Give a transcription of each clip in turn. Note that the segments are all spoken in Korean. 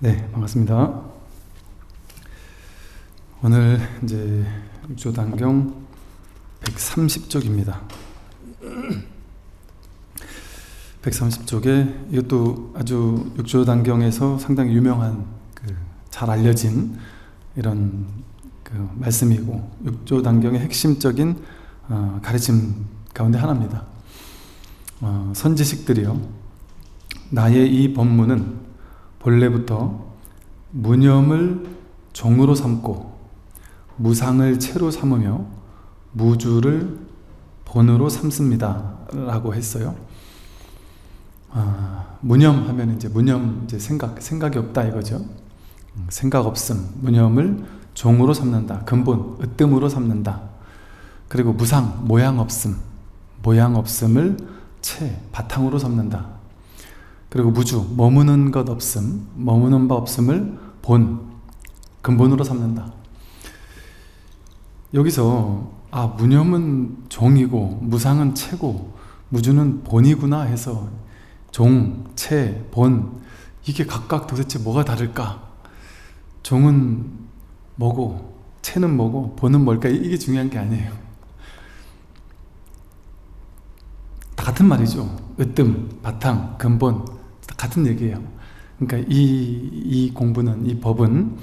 네, 반갑습니다. 오늘 이제 육조단경 130쪽입니다. 130쪽에 이것도 아주 육조단경에서 상당히 유명한 잘 알려진 이런 말씀이고 육조단경의 핵심적인 가르침 가운데 하나입니다. 선지식들이요, 나의 이 법문은 본래부터 무념을 종으로 삼고 무상을 체로 삼으며 무주를 본으로 삼습니다 라고 했어요. 무념하면 이제 생각이 없다 이거죠. 생각 없음, 무념을 종으로 삼는다, 근본, 으뜸으로 삼는다. 그리고 무상, 모양 없음을 체, 바탕으로 삼는다. 그리고 무주, 머무는 것 없음, 머무는 바 없음을 본, 근본으로 삼는다. 여기서 무념은 종이고 무상은 체고 무주는 본이구나 해서 종, 체, 본, 이게 각각 도대체 뭐가 다를까? 종은 뭐고 체는 뭐고 본은 뭘까? 이게 중요한 게 아니에요. 다 같은 말이죠. 으뜸, 바탕, 근본 같은 얘기예요. 그러니까 이 공부는, 이 법은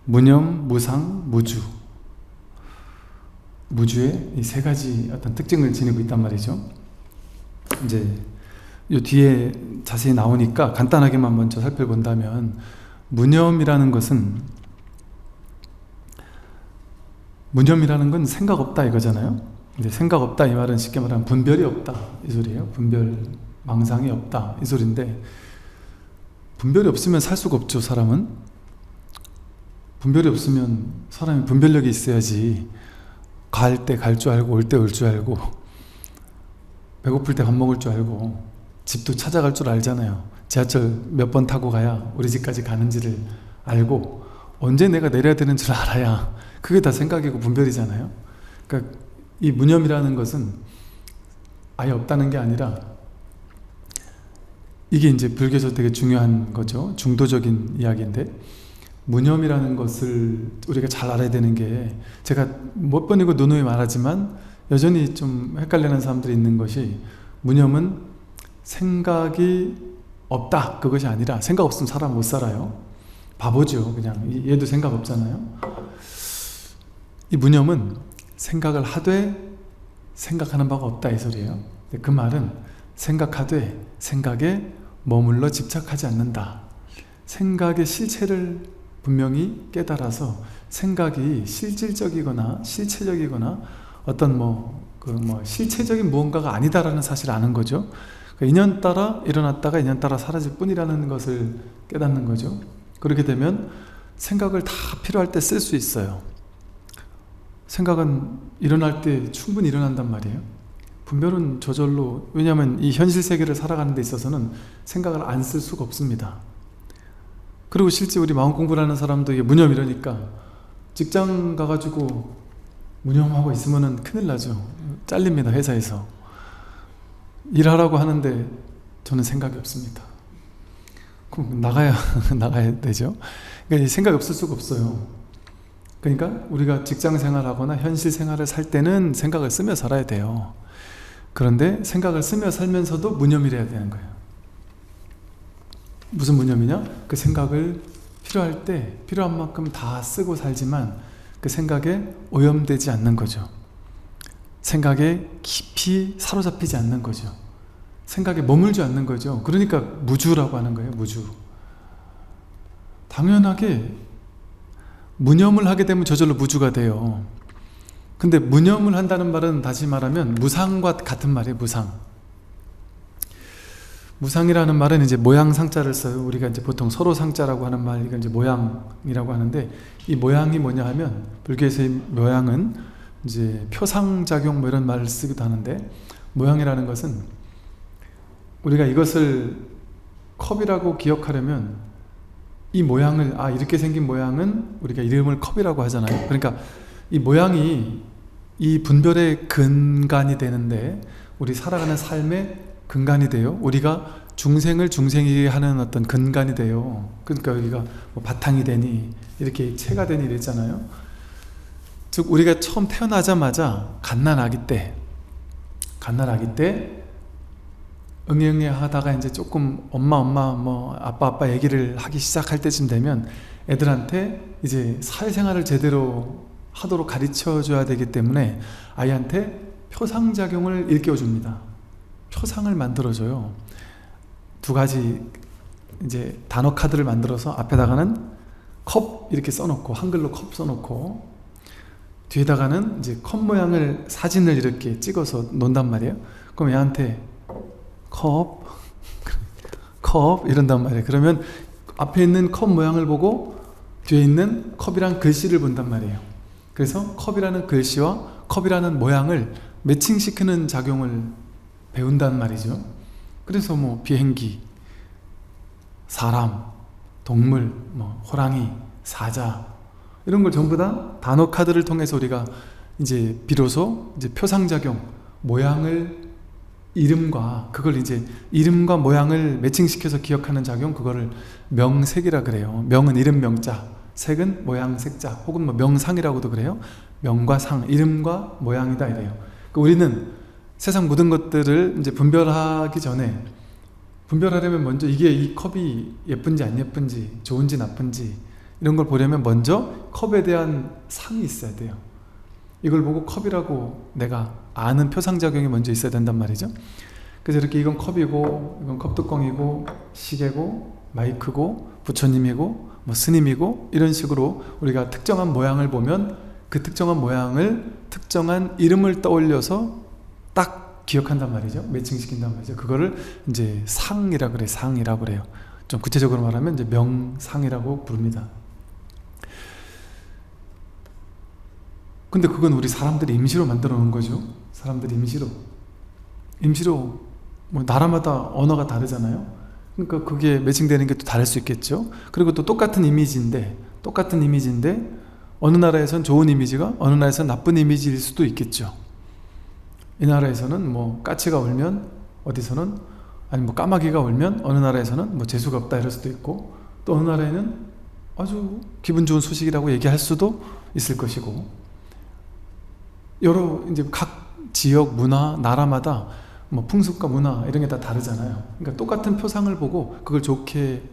무념, 무상, 무주의 이 세 가지 어떤 특징을 지니고 있단 말이죠. 이제 이 뒤에 자세히 나오니까 간단하게만 먼저 살펴본다면, 무념이라는 건 생각 없다 이거잖아요. 이제 생각 없다 이 말은 쉽게 말하면 분별이 없다 이 소리예요. 분별, 망상이 없다 이 소리인데, 분별이 없으면 살 수가 없죠. 사람은 분별이 없으면, 사람이 분별력이 있어야지 갈 때 갈 줄 알고 올 때 올 줄 알고 배고플 때 밥 먹을 줄 알고 집도 찾아갈 줄 알잖아요. 지하철 몇 번 타고 가야 우리 집까지 가는지를 알고 언제 내가 내려야 되는 줄 알아야, 그게 다 생각이고 분별이잖아요. 그러니까 이 무념이라는 것은 아예 없다는 게 아니라, 이게 이제 불교에서 되게 중요한 거죠. 중도적인 이야기인데, 무념이라는 것을 우리가 잘 알아야 되는 게, 제가 몇 번이고 누누이 말하지만 여전히 좀 헷갈리는 사람들이 있는 것이, 무념은 생각이 없다 그것이 아니라, 생각 없으면 사람 못 살아요. 바보죠. 그냥 얘도 생각 없잖아요. 이 무념은 생각을 하되 생각하는 바가 없다 이 소리예요. 그 말은 생각하되 생각에 머물러 집착하지 않는다. 생각의 실체를 분명히 깨달아서 생각이 실질적이거나 실체적이거나 어떤 실체적인 무언가가 아니다라는 사실을 아는 거죠. 그러니까 인연 따라 일어났다가 인연 따라 사라질 뿐이라는 것을 깨닫는 거죠. 그렇게 되면 생각을 다 필요할 때 쓸 수 있어요. 생각은 일어날 때 충분히 일어난단 말이에요. 분별은 저절로, 왜냐하면 이 현실 세계를 살아가는 데 있어서는 생각을 안 쓸 수가 없습니다. 그리고 실제 우리 마음 공부를 하는 사람도 이게 무념 이러니까, 직장 가가지고 무념하고 있으면은 큰일 나죠. 잘립니다. 회사에서 일하라고 하는데 저는 생각이 없습니다. 그럼 나가야 되죠. 그러니까 생각이 없을 수가 없어요. 그러니까 우리가 직장 생활하거나 현실 생활을 살 때는 생각을 쓰며 살아야 돼요. 그런데 생각을 쓰며 살면서도 무념이래야 되는 거예요. 무슨 무념이냐? 그 생각을 필요할 때 필요한 만큼 다 쓰고 살지만 그 생각에 오염되지 않는 거죠. 생각에 깊이 사로잡히지 않는 거죠. 생각에 머물지 않는 거죠. 그러니까 무주라고 하는 거예요. 무주. 당연하게 무념을 하게 되면 저절로 무주가 돼요. 근데 무념을 한다는 말은, 다시 말하면 무상과 같은 말이에요. 무상이라는 말은 이제 모양 상자를 써요. 우리가 이제 보통 서로 상자라고 하는 말, 이건 이제 모양이라고 하는데, 이 모양이 뭐냐 하면, 불교에서의 모양은 이제 표상작용 이런 말을 쓰기도 하는데, 모양이라는 것은 우리가 이것을 컵이라고 기억하려면 이 모양을, 이렇게 생긴 모양은 우리가 이름을 컵이라고 하잖아요. 그러니까 이 모양이 이 분별의 근간이 되는데, 우리 살아가는 삶의 근간이 돼요. 우리가 중생을 중생이게 하는 어떤 근간이 돼요. 그러니까 여기가 뭐 바탕이 되니 이렇게 채가 되니 이랬잖아요. 즉 우리가 처음 태어나자마자 갓난아기 때 응애응애 하다가 이제 조금 엄마 뭐 아빠 얘기를 하기 시작할 때쯤 되면 애들한테 이제 사회생활을 제대로 하도록 가르쳐 줘야 되기 때문에 아이한테 표상작용을 일깨워줍니다. 표상을 만들어줘요. 두 가지 이제 단어 카드를 만들어서 앞에다가는 컵 이렇게 써놓고, 한글로 컵 써놓고, 뒤에다가는 이제 컵 모양을 사진을 이렇게 찍어서 논단 말이에요. 그럼 얘한테 컵 이런단 말이에요. 그러면 앞에 있는 컵 모양을 보고 뒤에 있는 컵이란 글씨를 본단 말이에요. 그래서 컵이라는 글씨와 컵이라는 모양을 매칭시키는 작용을 배운단 말이죠. 그래서 뭐 비행기, 사람, 동물, 뭐 호랑이, 사자 이런 걸 전부 다 단어 카드를 통해서 우리가 이제 비로소 이제 표상작용, 모양을 이름과 그걸 이제 이름과 모양을 매칭시켜서 기억하는 작용, 그거를 명색이라 그래요. 명은 이름 명자, 색은 모양 색자, 혹은 뭐 명상이라고도 그래요. 명과 상, 이름과 모양이다 이래요. 그러니까 우리는 세상 모든 것들을 이제 분별하기 전에, 분별하려면 먼저 이게 이 컵이 예쁜지 안 예쁜지, 좋은지 나쁜지 이런 걸 보려면 먼저 컵에 대한 상이 있어야 돼요. 이걸 보고 컵이라고 내가 아는 표상작용이 먼저 있어야 된단 말이죠. 그래서 이렇게 이건 컵이고, 이건 컵뚜껑이고, 시계고, 마이크고, 부처님이고, 뭐 스님이고, 이런 식으로 우리가 특정한 모양을 보면 그 특정한 모양을 특정한 이름을 떠올려서 딱 기억한단 말이죠. 매칭시킨단 말이죠. 그거를 이제 상이라 그래, 상이라고 그래요. 좀 구체적으로 말하면 이제 명상이라고 부릅니다. 근데 그건 우리 사람들이 임시로 만들어 놓은 거죠. 사람들이 임시로 뭐 나라마다 언어가 다르잖아요. 그러니까 그게 매칭되는 게 또 다를 수 있겠죠. 그리고 또 똑같은 이미지인데 어느 나라에선 좋은 이미지가 어느 나라에선 나쁜 이미지일 수도 있겠죠. 이 나라에서는 뭐 까치가 울면, 어디서는 아니 뭐 까마귀가 울면 어느 나라에서는 뭐 재수가 없다 이럴 수도 있고, 또 어느 나라에는 아주 기분 좋은 소식이라고 얘기할 수도 있을 것이고, 여러 이제 각 지역 문화, 나라마다 뭐 풍습과 문화 이런 게 다 다르잖아요. 그러니까 똑같은 표상을 보고 그걸 좋게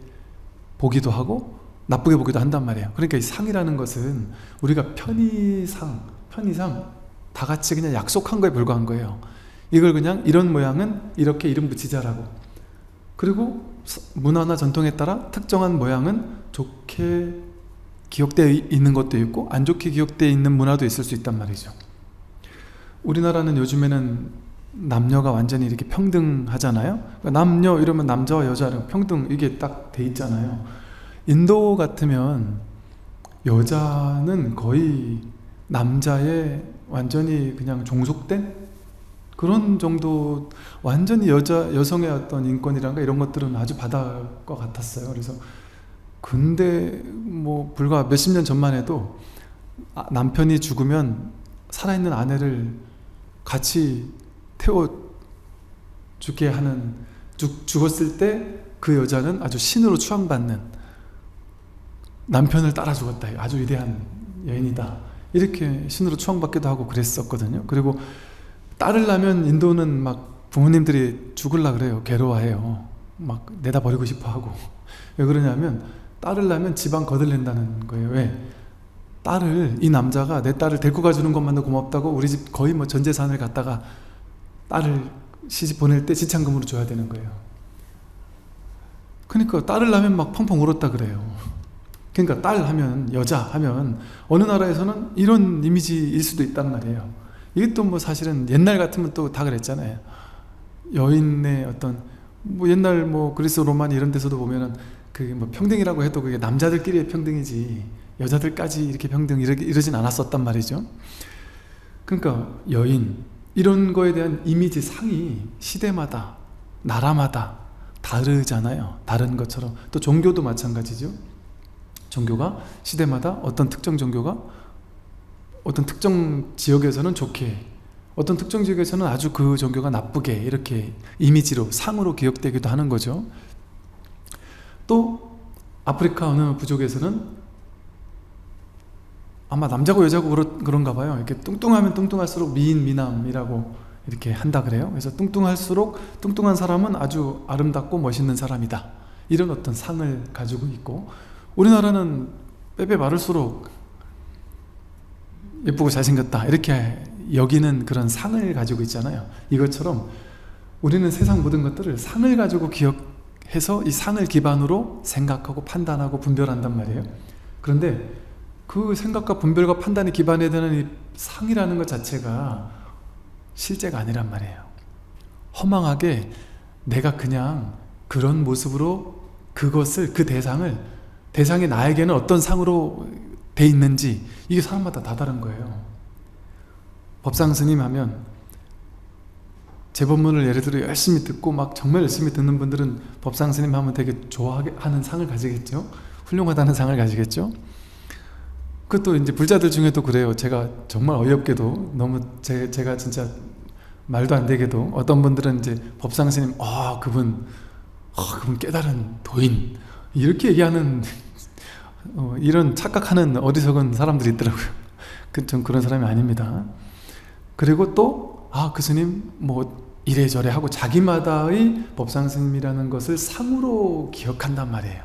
보기도 하고 나쁘게 보기도 한단 말이에요. 그러니까 이 상이라는 것은 우리가 편의상 다 같이 그냥 약속한 거에 불과한 거예요. 이걸 그냥 이런 모양은 이렇게 이름 붙이자라고. 그리고 문화나 전통에 따라 특정한 모양은 좋게 기억되어 있는 것도 있고 안 좋게 기억되어 있는 문화도 있을 수 있단 말이죠. 우리나라는 요즘에는 남녀가 완전히 이렇게 평등하잖아요. 그러니까 남녀 이러면 남자와 여자 평등 이게 딱 돼 있잖아요. 인도 같으면 여자는 거의 남자의 완전히 그냥 종속된 그런 정도, 완전히 여성의 어떤 인권이란가 이런 것들은 아주 바닥 것 같았어요. 그래서 근데 뭐 불과 몇십 년 전만 해도 남편이 죽으면 살아있는 아내를 같이 태워 죽게 하는, 죽었을 때 그 여자는 아주 신으로 추앙받는, 남편을 따라 죽었다, 아주 위대한 여인이다 이렇게 신으로 추앙받기도 하고 그랬었거든요. 그리고 딸을 낳으면 인도는 막 부모님들이 죽을라 그래요. 괴로워해요. 막 내다 버리고 싶어 하고. 왜 그러냐면 딸을 낳으면 집안 거들린다는 거예요. 왜? 이 남자가 내 딸을 데리고 가주는 것만도 고맙다고 우리 집 거의 뭐 전 재산을 갖다가 딸을 시집 보낼 때 지참금으로 줘야 되는 거예요. 그러니까 딸을 낳으면 막 펑펑 울었다 그래요. 그러니까 딸 하면, 여자 하면 어느 나라에서는 이런 이미지일 수도 있단 말이에요. 이게 또 뭐 사실은 옛날 같으면 또 다 그랬잖아요. 여인의 어떤 뭐 옛날 뭐 그리스 로마 이런 데서도 보면은 그 뭐 평등이라고 해도 그게 남자들끼리의 평등이지 여자들까지 이렇게 평등 이러진 않았었단 말이죠. 그러니까 여인 이런 거에 대한 이미지 상이 시대마다 나라마다 다르잖아요. 다른 것처럼 또 종교도 마찬가지죠. 종교가 시대마다 어떤 특정 종교가 어떤 특정 지역에서는 좋게, 어떤 특정 지역에서는 아주 그 종교가 나쁘게 이렇게 이미지로 상으로 기억되기도 하는 거죠. 또 아프리카 어느 부족에서는 아마 남자고 여자고 그런가 봐요. 이렇게 뚱뚱하면 뚱뚱할수록 미인 미남이라고 이렇게 한다 그래요. 그래서 뚱뚱할수록 뚱뚱한 사람은 아주 아름답고 멋있는 사람이다, 이런 어떤 상을 가지고 있고, 우리나라는 빼빼 마를수록 예쁘고 잘생겼다 이렇게 여기는 그런 상을 가지고 있잖아요. 이것처럼 우리는 세상 모든 것들을 상을 가지고 기억해서 이 상을 기반으로 생각하고 판단하고 분별한단 말이에요. 그런데 그 생각과 분별과 판단에 기반해야 되는 이 상이라는 것 자체가 실제가 아니란 말이에요. 허망하게 내가 그냥 그런 모습으로 그것을, 그 대상이 나에게는 어떤 상으로 돼 있는지, 이게 사람마다 다 다른 거예요. 법상 스님 하면 제법문을 예를 들어 열심히 듣고 막 정말 열심히 듣는 분들은 법상 스님 하면 되게 좋아하는 상을 가지겠죠. 훌륭하다는 상을 가지겠죠. 그것도 이제 불자들 중에도 그래요. 제가 정말 어이없게도 너무 제가 진짜 말도 안 되게도 어떤 분들은 이제 법상 스님, 그분 깨달은 도인, 이렇게 얘기하는 이런 착각하는 어리석은 사람들이 있더라고요. 전 그런 사람이 아닙니다. 그리고 또 그 스님 뭐 이래저래 하고 자기마다의 법상 스님이라는 것을 상으로 기억한단 말이에요.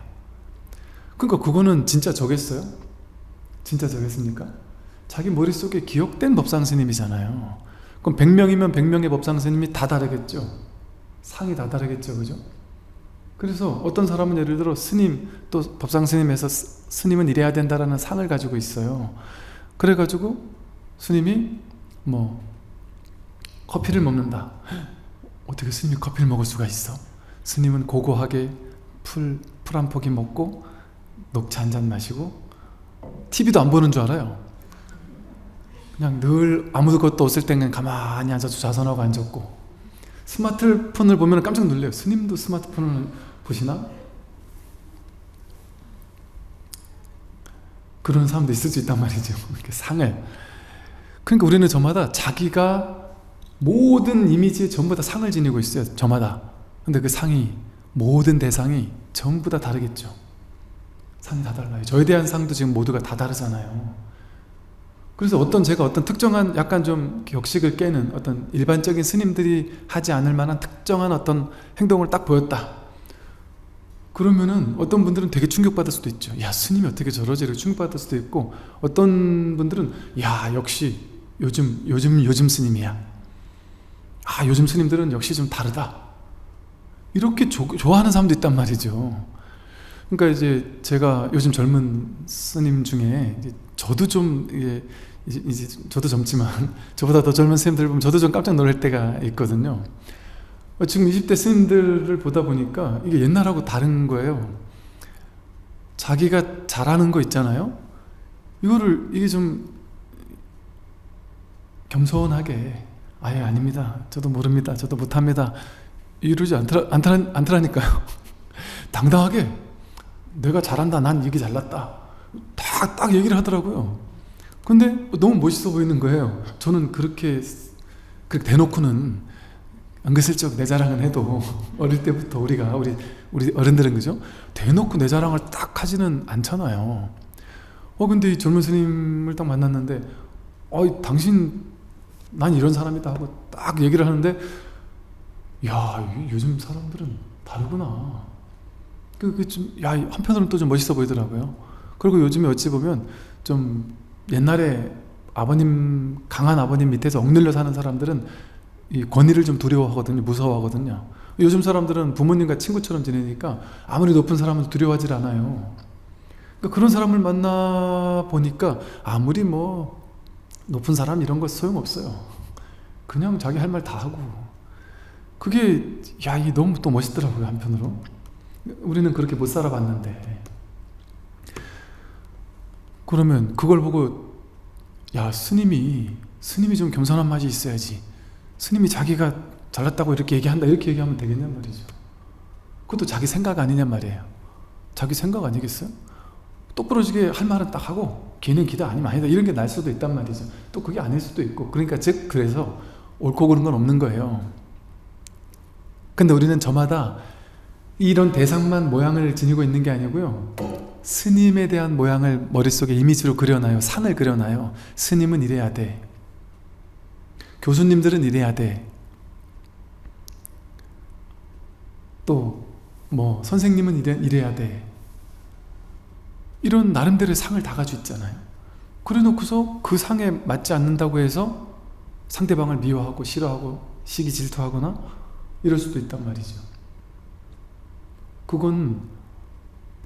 그러니까 그거는 진짜 저겠어요? 진짜 저겠습니까? 자기 머릿속에 기억된 법상 스님이잖아요. 그럼 100명이면 100명의 법상 스님이 다 다르겠죠. 상이 다 다르겠죠, 그죠? 그래서 어떤 사람은 예를 들어 스님, 또 법상 스님에서 스님은 이래야 된다라는 상을 가지고 있어요. 그래가지고 스님이 뭐 커피를 먹는다. 어떻게 스님이 커피를 먹을 수가 있어? 스님은 고고하게 풀 한 포기 먹고 녹차 한 잔 마시고 TV도 안 보는 줄 알아요. 그냥 늘 아무것도 없을 땐 가만히 앉아서 좌선하고 앉았고, 스마트폰을 보면 깜짝 놀래요. 스님도 스마트폰을 보시나? 그런 사람도 있을 수 있단 말이죠. 이렇게 상을. 그러니까 우리는 저마다 자기가 모든 이미지에 전부 다 상을 지니고 있어요. 저마다. 근데 그 상이, 모든 대상이 전부 다 다르겠죠. 상이 다 달라요. 저에 대한 상도 지금 모두가 다 다르잖아요. 그래서 제가 어떤 특정한 약간 좀 격식을 깨는 어떤 일반적인 스님들이 하지 않을 만한 특정한 어떤 행동을 딱 보였다. 그러면은 어떤 분들은 되게 충격받을 수도 있죠. 야, 스님이 어떻게 저러지? 이렇게 충격받을 수도 있고, 어떤 분들은 야, 역시 요즘 스님이야. 요즘 스님들은 역시 좀 다르다. 이렇게 좋아하는 사람도 있단 말이죠. 그러니까 이제 제가 요즘 젊은 스님 중에 저도 좀 이제 저도 젊지만 저보다 더 젊은 스님들 보면 저도 좀 깜짝 놀랄 때가 있거든요. 지금 20대 스님들을 보다 보니까 이게 옛날하고 다른 거예요. 자기가 잘하는 거 있잖아요. 이게 좀 겸손하게, 아닙니다. 저도 모릅니다. 저도 못합니다. 이러지 않더라니까요. 당당하게 내가 잘한다. 난 이게 잘났다. 딱 얘기를 하더라고요. 근데 너무 멋있어 보이는 거예요. 저는 그렇게 대놓고는 은근슬쩍 내 자랑은 해도 어릴 때부터 우리 어른들은 그죠? 대놓고 내 자랑을 딱 하지는 않잖아요. 근데 이 젊은 스님을 딱 만났는데 당신 난 이런 사람이다 하고 딱 얘기를 하는데, 야, 요즘 사람들은 다르구나. 한편으로는 또 좀 멋있어 보이더라고요. 그리고 요즘에 어찌 보면 좀 옛날에 강한 아버님 밑에서 억눌려 사는 사람들은 이 권위를 좀 두려워하거든요. 무서워하거든요. 요즘 사람들은 부모님과 친구처럼 지내니까 아무리 높은 사람은 두려워하지 않아요. 그러니까 그런 사람을 만나 보니까 아무리 뭐 높은 사람 이런 거 소용없어요. 그냥 자기 할 말 다 하고. 그게 이게 너무 또 멋있더라고요. 한편으로. 우리는 그렇게 못 살아봤는데. 그러면 그걸 보고 스님이 좀 겸손한 맛이 있어야지. 스님이 자기가 잘났다고 이렇게 얘기하면 되겠냔 말이죠. 그것도 자기 생각 아니냔 말이에요. 자기 생각 아니겠어요? 똑부러지게 할 말은 딱 하고 걔는 기다 아니면 아니다 이런 게 날 수도 있단 말이죠. 또 그게 아닐 수도 있고. 그러니까 그래서 옳고 그른 건 없는 거예요. 근데 우리는 저마다 이런 대상만 모양을 지니고 있는 게 아니고요, 스님에 대한 모양을 머릿속에 이미지로 그려놔요. 산을 그려놔요. 스님은 이래야 돼, 교수님들은 이래야 돼, 또 뭐 선생님은 이래야 돼, 이런 나름대로의 상을 다 가지고 있잖아요. 그래 놓고서 그 상에 맞지 않는다고 해서 상대방을 미워하고 싫어하고 시기 질투하거나 이럴 수도 있단 말이죠. 그건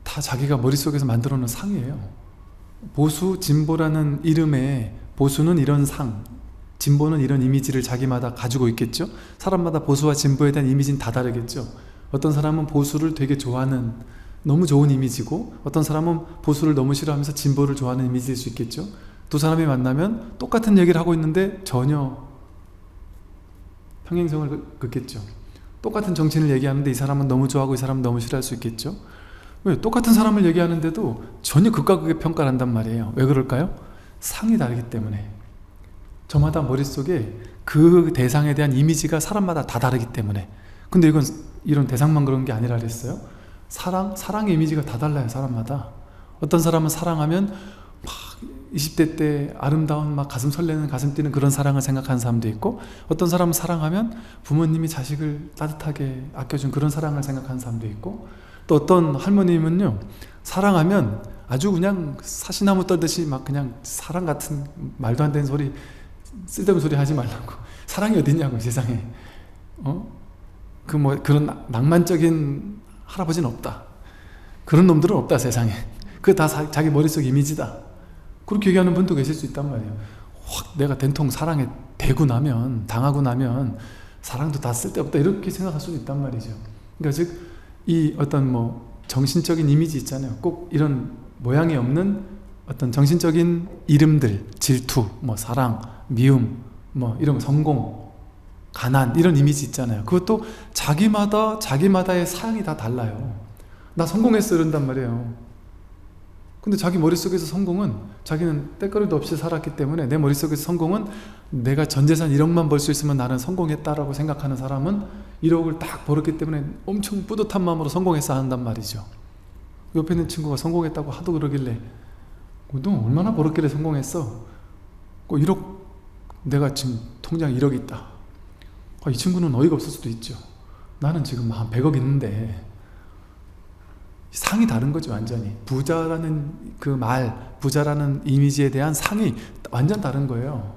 다 자기가 머릿속에서 만들어 놓은 상이에요. 보수, 진보라는 이름에 보수는 이런 상, 진보는 이런 이미지를 자기마다 가지고 있겠죠. 사람마다 보수와 진보에 대한 이미지는 다 다르겠죠. 어떤 사람은 보수를 되게 좋아하는 너무 좋은 이미지고, 어떤 사람은 보수를 너무 싫어하면서 진보를 좋아하는 이미지일 수 있겠죠. 두 사람이 만나면 똑같은 얘기를 하고 있는데 전혀 평행성을 긋겠죠. 똑같은 정치인을 얘기하는데 이 사람은 너무 좋아하고 이 사람은 너무 싫어할 수 있겠죠. 왜? 똑같은 사람을 얘기하는데도 전혀 극과 극의 평가를 한단 말이에요. 왜 그럴까요? 상이 다르기 때문에. 저마다 머릿속에 그 대상에 대한 이미지가 사람마다 다 다르기 때문에. 근데 이건 이런 대상만 그런 게 아니라 그랬어요. 사랑의 이미지가 다 달라요, 사람마다. 어떤 사람은 사랑하면 막 20대 때 아름다운 막 가슴 설레는, 가슴 뛰는 그런 사랑을 생각하는 사람도 있고, 어떤 사람은 사랑하면 부모님이 자식을 따뜻하게 아껴준 그런 사랑을 생각하는 사람도 있고, 또 어떤 할머님은요, 사랑하면 아주 그냥 사시나무 떨듯이 막 그냥 사랑 같은 말도 안 되는 소리, 쓸데없는 소리 하지 말라고. 사랑이 어딨냐고, 세상에. 그런 낭만적인 할아버지는 없다. 그런 놈들은 없다, 세상에. 그게 다 자기 머릿속 이미지다. 그렇게 얘기하는 분도 계실 수 있단 말이에요. 확 내가 된통 사랑에 대고 나면, 당하고 나면 사랑도 다 쓸데없다, 이렇게 생각할 수도 있단 말이죠. 그러니까 즉, 이 어떤 정신적인 이미지 있잖아요. 꼭 이런 모양이 없는 어떤 정신적인 이름들, 질투, 사랑, 미움, 이런 성공, 가난, 이런 이미지 있잖아요. 그것도 자기마다의 사양이 다 달라요. 나 성공했어 이런단 말이에요. 근데 자기 머릿속에서 성공은, 자기는 때거리도 없이 살았기 때문에 내 머릿속에서 성공은 내가 전 재산 1억만 벌 수 있으면 나는 성공했다라고 생각하는 사람은 1억을 딱 벌었기 때문에 엄청 뿌듯한 마음으로 성공했어 한단 말이죠. 옆에 있는 친구가 성공했다고 하도 그러길래, 너 얼마나 벌었길래 성공했어? 1억, 내가 지금 통장에 1억 있다. 이 친구는 어이가 없을 수도 있죠. 나는 지금 한 100억 있는데. 상이 다른 거죠, 완전히. 부자라는 그 말, 부자라는 이미지에 대한 상이 완전 다른 거예요.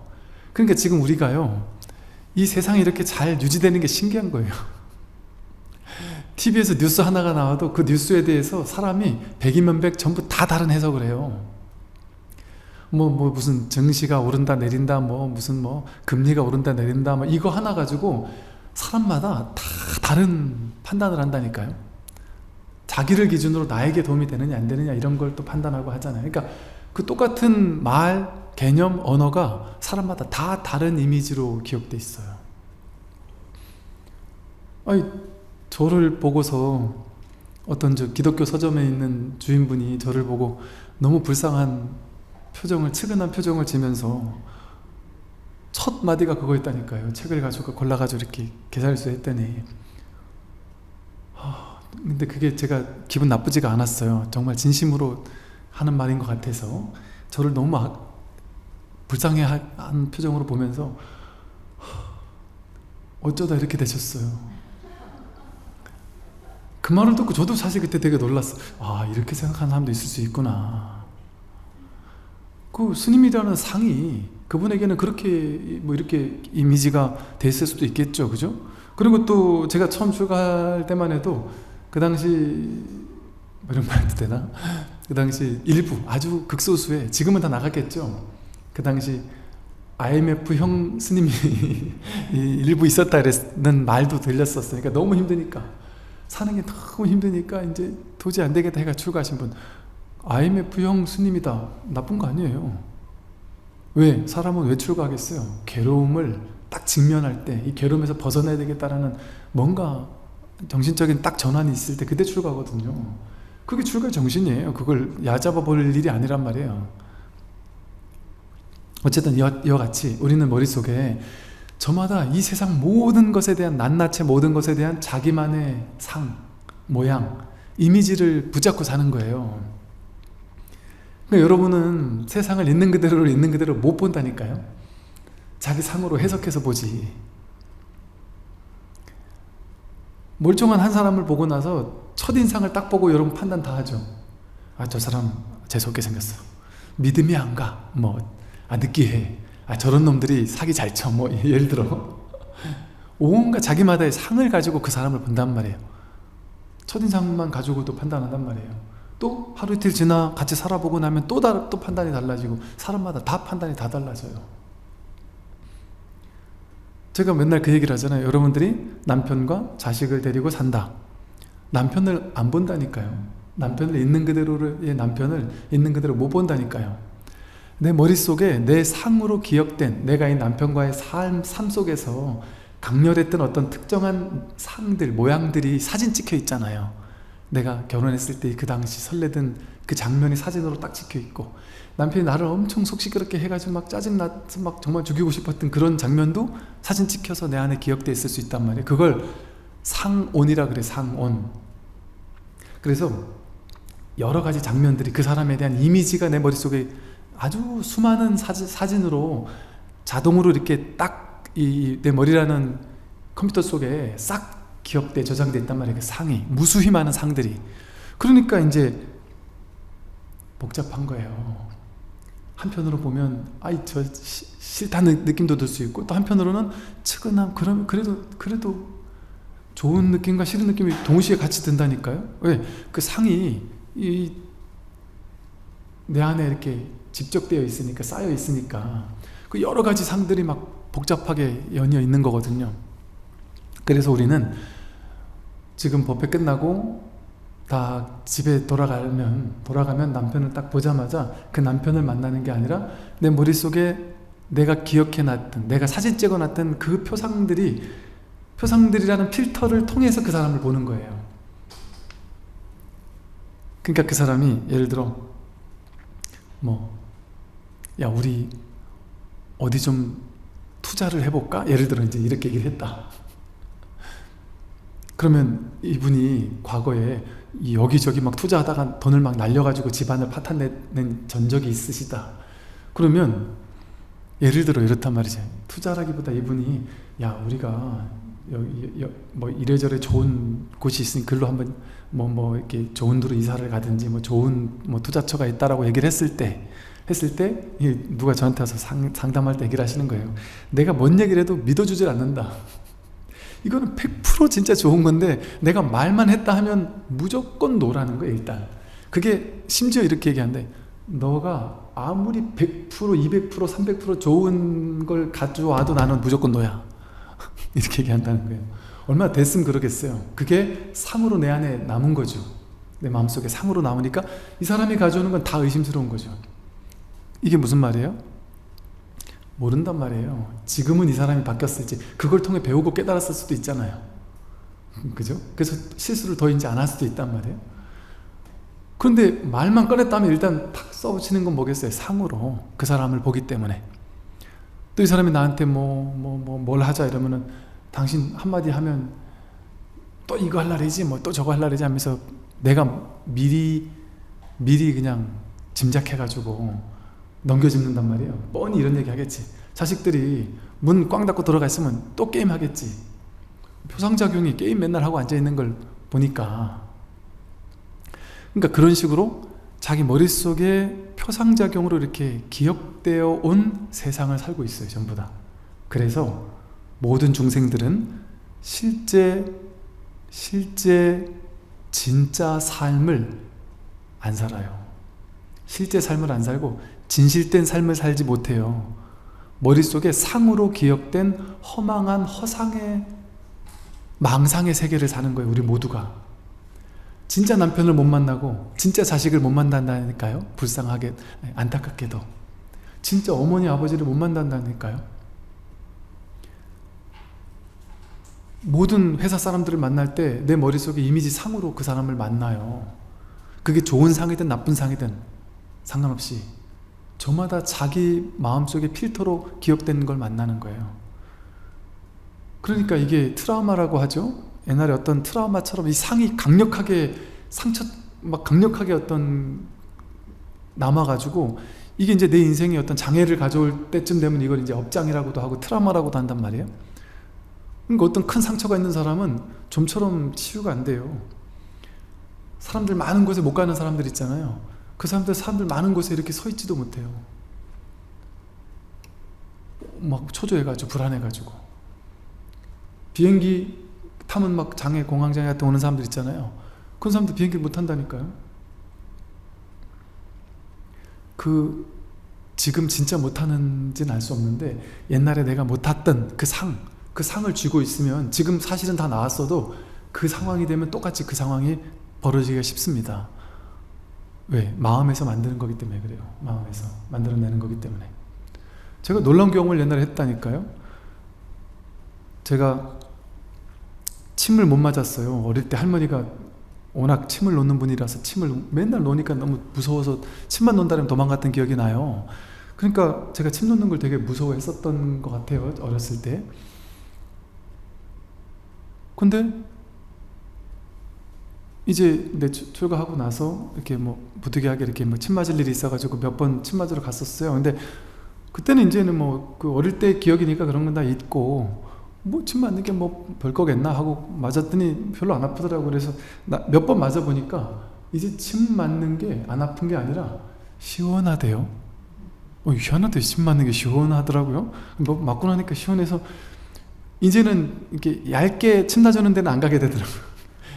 그러니까 지금 우리가요, 이 세상이 이렇게 잘 유지되는 게 신기한 거예요. TV에서 뉴스 하나가 나와도 그 뉴스에 대해서 사람이 백이면 백 전부 다 다른 해석을 해요. 무슨 증시가 오른다 내린다, 무슨 금리가 오른다 내린다, 이거 하나 가지고 사람마다 다 다른 판단을 한다니까요. 자기를 기준으로 나에게 도움이 되느냐 안 되느냐 이런 걸 또 판단하고 하잖아요. 그러니까 그 똑같은 말, 개념, 언어가 사람마다 다 다른 이미지로 기억돼 있어요. 저를 보고서 어떤 기독교 서점에 있는 주인분이 저를 보고 너무 불쌍한 표정을, 측은한 표정을 지면서 첫 마디가 그거였다니까요. 책을 가지고 골라가지고 이렇게 개살수 했더니, 근데 그게 제가 기분 나쁘지가 않았어요. 정말 진심으로 하는 말인 것 같아서 저를 너무 불쌍해한 표정으로 보면서 어쩌다 이렇게 되셨어요. 그 말을 듣고 저도 사실 그때 되게 놀랐어요. 이렇게 생각하는 사람도 있을 수 있구나. 그 스님이라는 상이 그분에게는 그렇게 이렇게 이미지가 돼 있을 수도 있겠죠, 그죠? 그리고 또 제가 처음 출가할 때만 해도 그 당시 이런 말 해도 되나? 그 당시 일부, 아주 극소수의, 지금은 다 나갔겠죠. 그 당시 IMF형 스님이 일부 있었다 그랬는 말도 들렸었어요. 그러니까 너무 힘드니까, 사는 게 너무 힘드니까 이제 도저히 안 되겠다 해가 출가하신 분, IMF형 스님이다, 나쁜 거 아니에요. 왜? 사람은 왜 출가하겠어요? 괴로움을 딱 직면할 때, 이 괴로움에서 벗어나야 되겠다라는 뭔가 정신적인 딱 전환이 있을 때 그때 출가하거든요. 그게 출가의 정신이에요. 그걸 얕잡아 볼 일이 아니란 말이에요. 어쨌든 이와 같이 우리는 머릿속에 저마다 이 세상 모든 것에 대한, 낱낱이 모든 것에 대한 자기만의 상, 모양, 이미지를 붙잡고 사는 거예요. 그러니까 여러분은 세상을 있는 그대로 못 본다니까요. 자기 상으로 해석해서 보지. 멀쩡한 한 사람을 보고 나서 첫인상을 딱 보고 여러분 판단 다 하죠. 아, 저 사람 재수없게 생겼어. 믿음이 안 가. 느끼해. 저런 놈들이 사기 잘 쳐. 예를 들어. 온갖 자기마다의 상을 가지고 그 사람을 본단 말이에요. 첫인상만 가지고도 판단한단 말이에요. 또 하루 이틀 지나 같이 살아보고 나면 또 판단이 달라지고, 사람마다 다 판단이 다 달라져요. 제가 맨날 그 얘기를 하잖아요. 여러분들이 남편과 자식을 데리고 산다. 남편을 안 본다니까요. 남편을 있는 그대로 못 본다니까요. 내 머릿속에 내 상으로 기억된, 내가 이 남편과의 삶 속에서 강렬했던 어떤 특정한 상들, 모양들이 사진 찍혀 있잖아요. 내가 결혼했을 때 그 당시 설레던 그 장면이 사진으로 딱 찍혀 있고, 남편이 나를 엄청 속 시끄럽게 해가지고 막 짜증나서 막 정말 죽이고 싶었던 그런 장면도 사진 찍혀서 내 안에 기억돼 있을 수 있단 말이에요. 그걸 상온이라 그래. 상온. 그래서 여러 가지 장면들이, 그 사람에 대한 이미지가 내 머릿속에 아주 수많은 사진으로 자동으로 이렇게 딱 내 머리라는 컴퓨터 속에 싹 기억돼, 저장돼 있단 말이에요. 그 상이, 무수히 많은 상들이. 그러니까 이제 복잡한 거예요. 한편으로 보면 저 싫다는 느낌도 들 수 있고, 또 한편으로는 측은함, 그래도 좋은 느낌과 싫은 느낌이 동시에 같이 든다니까요. 왜? 그 상이 내 안에 이렇게 집적되어 있으니까, 쌓여 있으니까 그 여러 가지 상들이 막 복잡하게 연이어 있는 거거든요. 그래서 우리는 지금 법회 끝나고 다 집에 돌아가면 남편을 딱 보자마자 그 남편을 만나는 게 아니라, 내 머릿속에 내가 기억해놨던, 내가 사진 찍어놨던 그 표상들이라는 필터를 통해서 그 사람을 보는 거예요. 그러니까 그 사람이 예를 들어 야, 우리 어디 좀 투자를 해볼까? 예를 들어 이제 이렇게 얘기를 했다. 그러면 이분이 과거에 여기저기 막 투자하다가 돈을 막 날려가지고 집안을 파탄낸 전적이 있으시다. 그러면 예를 들어 이렇단 말이죠. 투자라기보다 이분이, 야, 우리가 이래저래 좋은 곳이 있으니 글로 한번 이렇게 좋은 데로 이사를 가든지 좋은 투자처가 있다라고 얘기를 했을 때 누가 저한테 와서 상담할 때 얘기를 하시는 거예요. 내가 뭔 얘기를 해도 믿어주질 않는다. 이거는 100% 진짜 좋은 건데 내가 말만 했다 하면 무조건 노라는 거예요. 일단 그게 심지어 이렇게 얘기하는데, 너가 아무리 100%, 200%, 300% 좋은 걸 가져와도 나는 무조건 노야. 이렇게 얘기한다는 거예요. 얼마나 됐으면 그러겠어요. 그게 상으로 내 안에 남은 거죠. 내 마음속에 상으로 남으니까 이 사람이 가져오는 건 다 의심스러운 거죠. 이게 무슨 말이에요? 모른단 말이에요. 지금은 이 사람이 바뀌었을지 그걸 통해 배우고 깨달았을 수도 있잖아요. 그죠? 그래서 실수를 더 이제 안 할 수도 있단 말이에요. 그런데 말만 꺼냈다면 일단 탁 써붙이는 건 뭐겠어요? 상으로 그 사람을 보기 때문에. 또 이 사람이 나한테 뭘 하자 이러면은, 당신 한마디 하면 또 이거 할라래지 또 저거 할라래지 하면서 내가 미리 그냥 짐작해가지고 넘겨짚는단 말이에요. 뻔히 이런 얘기 하겠지. 자식들이 문 꽝 닫고 들어가 있으면 또 게임 하겠지. 표상작용이 게임 맨날 하고 앉아있는 걸 보니까. 그러니까 그런 식으로 자기 머릿속에 표상작용으로 이렇게 기억되어 온 세상을 살고 있어요. 전부 다. 그래서 모든 중생들은 실제 진짜 삶을 안 살아요. 실제 삶을 안 살고 진실된 삶을 살지 못해요. 머릿속에 상으로 기억된 허망한 허상의 망상의 세계를 사는 거예요. 우리 모두가. 진짜 남편을 못 만나고 진짜 자식을 못 만난다니까요. 불쌍하게, 안타깝게도 진짜 어머니 아버지를 못 만난다니까요. 모든 회사 사람들을 만날 때 내 머릿속에 이미지 상으로 그 사람을 만나요. 그게 좋은 상이든 나쁜 상이든 상관없이 저마다 자기 마음속에 필터로 기억되는 걸 만나는 거예요. 그러니까 이게 트라우마라고 하죠. 옛날에 어떤 트라우마처럼 이 상이 강력하게 상처 막 강력하게 어떤 남아가지고 이게 이제 내 인생에 어떤 장애를 가져올 때쯤 되면 이걸 이제 업장이라고도 하고 트라우마라고도 한단 말이에요. 그러니까 어떤 큰 상처가 있는 사람은 좀처럼 치유가 안 돼요. 사람들 많은 곳에 못 가는 사람들 있잖아요. 그 사람들 많은 곳에 이렇게 서 있지도 못해요. 막 초조해가지고 불안해가지고 비행기 타면 막 장애, 공황장애 같은 오는 사람들 있잖아요. 그런 사람들 비행기를 못 탄다니까요. 지금 진짜 못하는지는 알 수 없는데 옛날에 내가 못 탔던 그 상을 쥐고 있으면 지금 사실은 다 나았어도 그 상황이 되면 똑같이 그 상황이 벌어지기가 쉽습니다. 왜? 마음에서 만드는 거기 때문에 그래요. 마음에서 만들어내는 거기 때문에. 제가 놀라운 경험을 옛날에 했다니까요. 제가 침을 못 맞았어요. 어릴 때 할머니가 워낙 침을 놓는 분이라서 침을 맨날 놓으니까 너무 무서워서 침만 놓는다면 도망갔던 기억이 나요. 그러니까 제가 침 놓는 걸 되게 무서워했었던 것 같아요. 어렸을 때. 근데 이제 내 출가하고 나서 이렇게 뭐 부득이하게 이렇게 뭐 침 맞을 일이 있어가지고 몇 번 침 맞으러 갔었어요. 근데 그때는 이제는 뭐 그 어릴 때 기억이니까 그런 건 다 잊고 뭐 침 맞는 게 뭐 별거겠나 하고 맞았더니 별로 안 아프더라고. 그래서 몇 번 맞아보니까 이제 침 맞는 게 안 아픈 게 아니라 시원하대요. 희한하대. 침 맞는 게 시원하더라고요. 뭐 맞고 나니까 시원해서 이제는 이렇게 얇게 침 놔주는 데는 안 가게 되더라고요.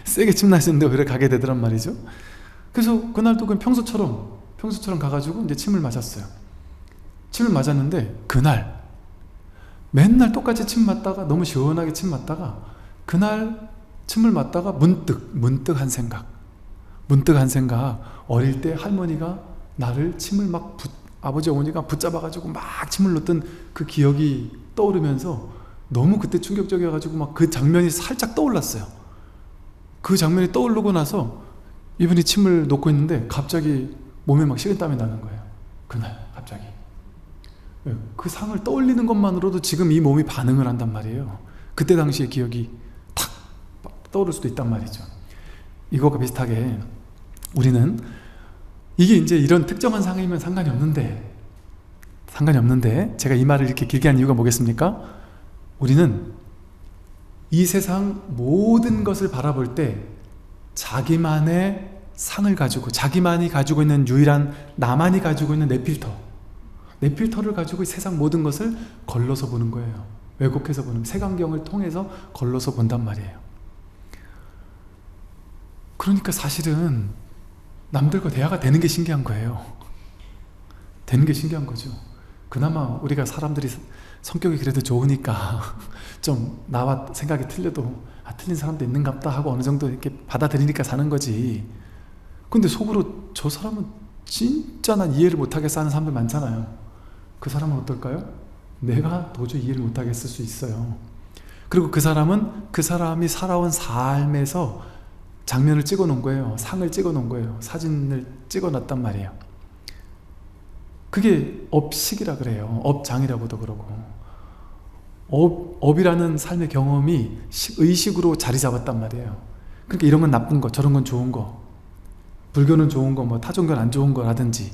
세게 침 놔주는데 오히려 가게 되더란 말이죠. 그래서 그날도 그냥 평소처럼 가가지고 이제 침을 맞았어요. 침을 맞았는데 그날 맨날 똑같이 침 맞다가 너무 시원하게 침 맞다가 그날 침을 맞다가 문득 한 생각 어릴 때 할머니가 나를 침을 막 아버지 어머니가 붙잡아가지고 막 침을 놓던 그 기억이 떠오르면서 너무 그때 충격적이어가지고 막 그 장면이 살짝 떠올랐어요. 그 장면이 떠오르고 나서 이분이 침을 놓고 있는데 갑자기 몸에 막 식은땀이 나는 거예요. 그날 갑자기 그 상을 떠올리는 것만으로도 지금 이 몸이 반응을 한단 말이에요. 그때 당시의 기억이 탁 떠오를 수도 있단 말이죠. 이거와 비슷하게 우리는 이게 이제 이런 특정한 상이면 상관이 없는데 제가 이 말을 이렇게 길게 한 이유가 뭐겠습니까? 우리는 이 세상 모든 것을 바라볼 때 자기만의 상을 가지고 자기만이 가지고 있는 유일한 나만이 가지고 있는 내 필터를 가지고 세상 모든 것을 걸러서 보는 거예요. 왜곡해서 보는, 색안경을 통해서 걸러서 본단 말이에요. 그러니까 사실은 남들과 대화가 되는 게 신기한 거예요. 되는 게 신기한 거죠. 그나마 우리가 사람들이 성격이 그래도 좋으니까 좀 나와 생각이 틀려도 틀린 사람도 있는갑다 하고 어느 정도 이렇게 받아들이니까 사는 거지. 근데 속으로 저 사람은 진짜 난 이해를 못하겠어 하는 사람들 많잖아요. 그 사람은 어떨까요? 내가 도저히 이해를 못하겠을 수 있어요. 그리고 그 사람이 살아온 삶에서 장면을 찍어 놓은 거예요. 상을 찍어 놓은 거예요. 사진을 찍어 놨단 말이에요. 그게 업식이라 그래요. 업장이라고도 그러고. 업이라는 삶의 경험이 의식으로 자리 잡았단 말이에요. 그러니까 이런 건 나쁜 거, 저런 건 좋은 거, 불교는 좋은 거, 뭐 타종교는 안 좋은 거라든지,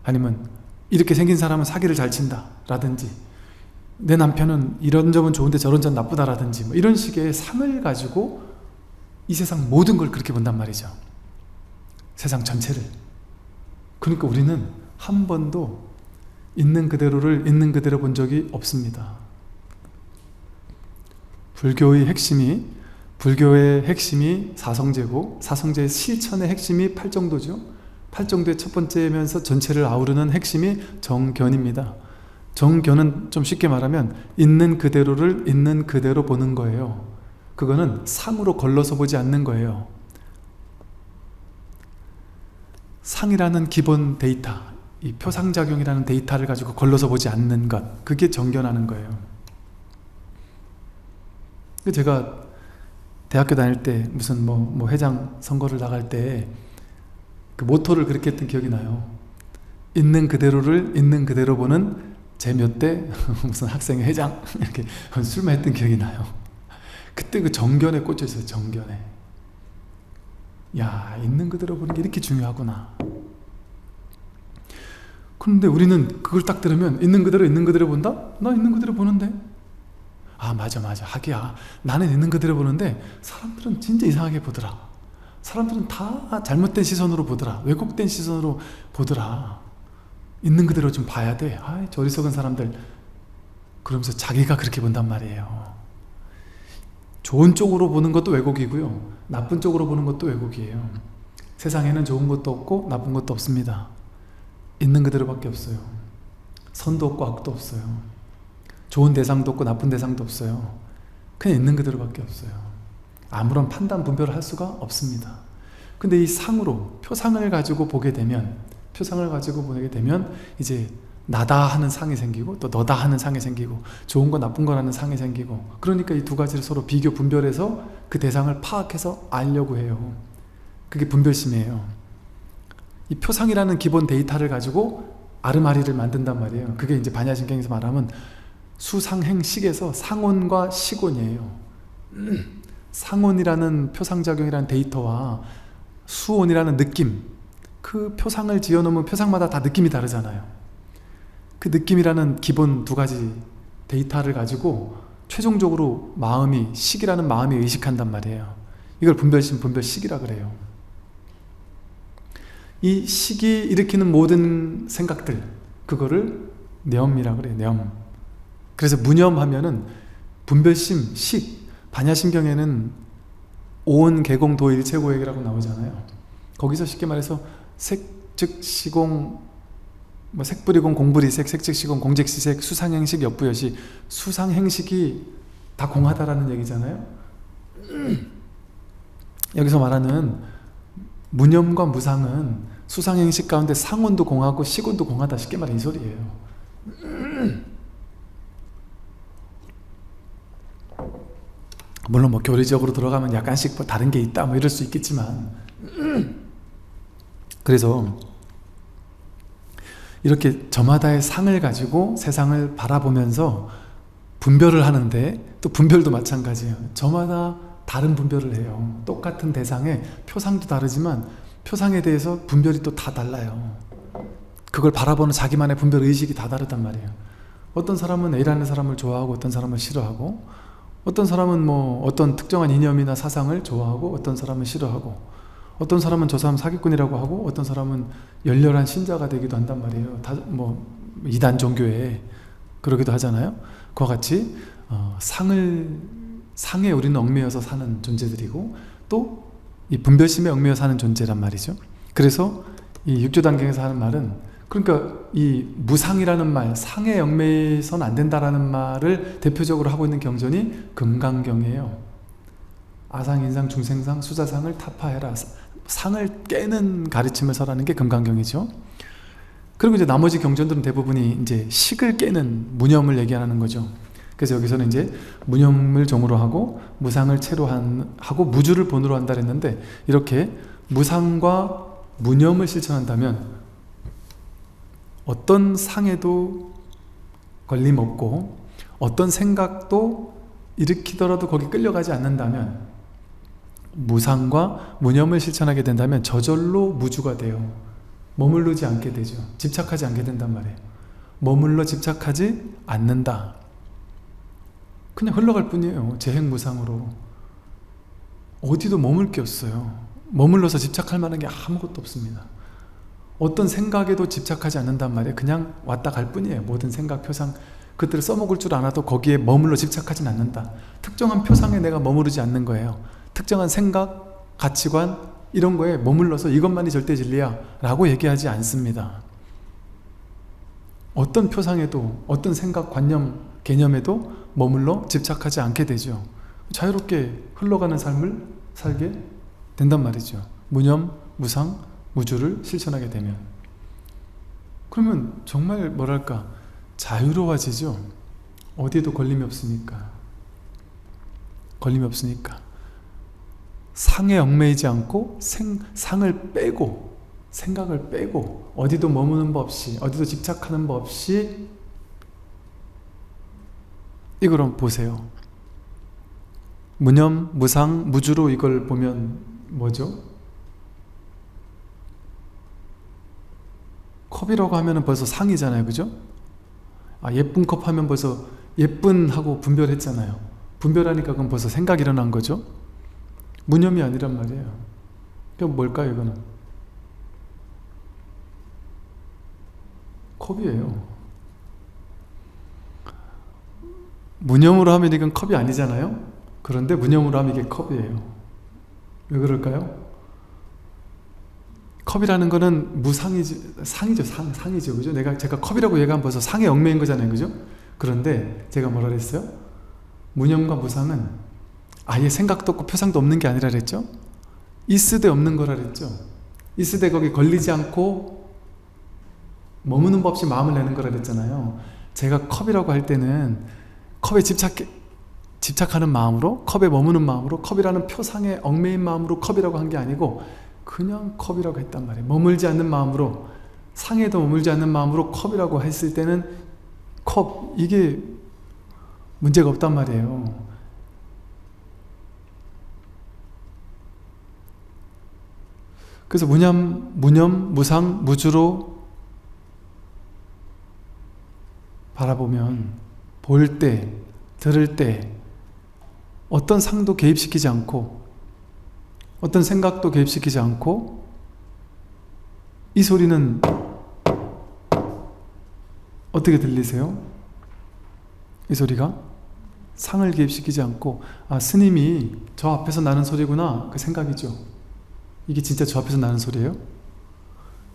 아니면 이렇게 생긴 사람은 사기를 잘 친다 라든지, 내 남편은 이런 점은 좋은데 저런 점 나쁘다라든지, 뭐 이런 식의 상을 가지고 이 세상 모든 걸 그렇게 본단 말이죠. 세상 전체를. 그러니까 우리는 한 번도 있는 그대로를 있는 그대로 본 적이 없습니다. 불교의 핵심이 사성제고, 사성제의 실천의 핵심이 팔정도죠. 팔정도의 첫 번째면서 전체를 아우르는 핵심이 정견입니다. 정견은 좀 쉽게 말하면 있는 그대로를 있는 그대로 보는 거예요. 그거는 상으로 걸러서 보지 않는 거예요. 상이라는 기본 데이터, 이 표상작용이라는 데이터를 가지고 걸러서 보지 않는 것, 그게 정견하는 거예요. 제가 대학교 다닐 때 무슨 뭐 회장 선거를 나갈 때 그 모토를 그렇게 했던 기억이 나요. 있는 그대로를 있는 그대로 보는 제 몇 대 무슨 학생회 회장 이렇게 술만 했던 기억이 나요. 그때 그 정견에 꽂혀 있어요. 정견에. 야, 있는 그대로 보는 게 이렇게 중요하구나. 그런데 우리는 그걸 딱 들으면 있는 그대로 본다? 나 있는 그대로 보는데. 아, 맞아. 하기야. 나는 있는 그대로 보는데 사람들은 진짜 이상하게 보더라. 사람들은 다 잘못된 시선으로 보더라. 왜곡된 시선으로 보더라. 있는 그대로 좀 봐야 돼. 아, 저 어리석은 사람들. 그러면서 자기가 그렇게 본단 말이에요. 좋은 쪽으로 보는 것도 왜곡이고요. 나쁜 쪽으로 보는 것도 왜곡이에요. 세상에는 좋은 것도 없고 나쁜 것도 없습니다. 있는 그대로밖에 없어요. 선도 없고 악도 없어요. 좋은 대상도 없고 나쁜 대상도 없어요. 그냥 있는 그대로밖에 없어요. 아무런 판단 분별을 할 수가 없습니다. 근데 이 상으로 표상을 가지고 보게 되면 이제 나다 하는 상이 생기고 또 너다 하는 상이 생기고 좋은 거 나쁜 거라는 상이 생기고, 그러니까 이 두 가지를 서로 비교 분별해서 그 대상을 파악해서 알려고 해요. 그게 분별심이에요. 이 표상이라는 기본 데이터를 가지고 아르마리를 만든단 말이에요. 그게 이제 반야신경에서 말하면 수상행식에서 상온과 식온이에요. 상온이라는 표상작용이라는 데이터와 수온이라는 느낌, 그 표상을 지어놓으면 표상마다 다 느낌이 다르잖아요. 그 느낌이라는 기본 두 가지 데이터를 가지고 최종적으로 식이라는 마음이 의식한단 말이에요. 이걸 분별심, 분별식이라 그래요. 이 식이 일으키는 모든 생각들, 그거를 념이라 그래요. 념. 그래서 무념하면은 분별심, 식, 반야신경에는 오온, 개공, 도, 일체고액이라고 나오잖아요. 거기서 쉽게 말해서 색, 즉, 시공, 색불이공, 공불이색, 색즉, 시공, 공즉시색, 수상행식, 역부여시. 수상행식이 다 공하다라는 얘기잖아요. 여기서 말하는 무념과 무상은 수상행식 가운데 상온도 공하고 식온도 공하다, 쉽게 말해 이 소리예요. 물론 교리적으로 들어가면 약간씩 다른 게 있다 이럴 수 있겠지만, 그래서 이렇게 저마다의 상을 가지고 세상을 바라보면서 분별을 하는데, 또 분별도 마찬가지예요. 저마다 다른 분별을 해요. 똑같은 대상에 표상도 다르지만 표상에 대해서 분별이 또 다 달라요. 그걸 바라보는 자기만의 분별 의식이 다 다르단 말이에요. 어떤 사람은 A라는 사람을 좋아하고 어떤 사람을 싫어하고, 어떤 사람은 어떤 특정한 이념이나 사상을 좋아하고 어떤 사람은 싫어하고, 어떤 사람은 저 사람 사기꾼이라고 하고 어떤 사람은 열렬한 신자가 되기도 한단 말이에요. 이단 종교에 그러기도 하잖아요. 그와 같이 상에 우리는 얽매여서 사는 존재들이고, 또 이 분별심에 얽매여 사는 존재란 말이죠. 그래서 이 육조단경에서 하는 말은, 그러니까 이 무상이라는 말, 상에 얽매여서는 안 된다라는 말을 대표적으로 하고 있는 경전이 금강경이에요. 아상, 인상, 중생상, 수자상을 타파해라. 상을 깨는 가르침을 설하는 게 금강경이죠. 그리고 이제 나머지 경전들은 대부분이 이제 식을 깨는 무념을 얘기하는 거죠. 그래서 여기서는 이제 무념을 종으로 하고 무상을 채로 하고 무주를 본으로 한다 했는데, 이렇게 무상과 무념을 실천한다면 어떤 상에도 걸림없고 어떤 생각도 일으키더라도 거기 끌려가지 않는다면, 무상과 무념을 실천하게 된다면 저절로 무주가 돼요. 머무르지 않게 되죠. 집착하지 않게 된단 말이에요. 머물러 집착하지 않는다. 그냥 흘러갈 뿐이에요. 재행무상으로. 어디도 머물 게 없어요. 머물러서 집착할 만한 게 아무것도 없습니다. 어떤 생각에도 집착하지 않는단 말이에요. 그냥 왔다 갈 뿐이에요. 모든 생각, 표상, 그것들을 써먹을 줄 알아도 거기에 머물러 집착하진 않는다. 특정한 표상에 내가 머무르지 않는 거예요. 특정한 생각, 가치관 이런 거에 머물러서 이것만이 절대 진리야 라고 얘기하지 않습니다. 어떤 표상에도, 어떤 생각, 관념, 개념에도 머물러 집착하지 않게 되죠. 자유롭게 흘러가는 삶을 살게 된단 말이죠. 무념, 무상, 무주를 실천하게 되면. 그러면 정말 자유로워지죠. 어디에도 걸림이 없으니까. 걸림이 없으니까. 상에 얽매이지 않고 상을 빼고, 생각을 빼고, 어디도 머무는 법 없이, 어디도 집착하는 법 없이, 이걸 한번 보세요. 무념, 무상, 무주로 이걸 보면 뭐죠? 컵이라고 하면 벌써 상이잖아요, 그죠? 예쁜 컵 하면 벌써 예쁜 하고 분별했잖아요. 분별하니까 그건 벌써 생각이 일어난 거죠. 무념이 아니란 말이에요. 그럼 뭘까요, 이거는? 컵이에요. 무념으로 하면 이건 컵이 아니잖아요. 그런데 무념으로 하면 이게 컵이에요. 왜 그럴까요? 컵이라는 거는 무상이죠. 상이죠. 상이죠. 그죠? 제가 컵이라고 얘기하면 벌써 상에 얽매인 거잖아요. 그죠? 그런데 제가 뭐라 그랬어요? 무념과 무상은 아예 생각도 없고 표상도 없는 게 아니라 그랬죠? 있으되 없는 거라 그랬죠? 있으되 거기 걸리지 않고 머무는 법 없이 마음을 내는 거라 그랬잖아요. 제가 컵이라고 할 때는 컵에 집착하는 마음으로, 컵에 머무는 마음으로, 컵이라는 표상에 얽매인 마음으로 컵이라고 한 게 아니고 그냥 컵이라고 했단 말이에요. 머물지 않는 마음으로, 상에도 머물지 않는 마음으로 컵이라고 했을 때는 컵, 이게 문제가 없단 말이에요. 그래서 무념, 무상, 무주로 바라보면 볼 때, 들을 때 어떤 상도 개입시키지 않고 어떤 생각도 개입시키지 않고 이 소리는 어떻게 들리세요? 이 소리가 상을 개입시키지 않고 스님이 저 앞에서 나는 소리구나 그 생각이죠. 이게 진짜 저 앞에서 나는 소리예요?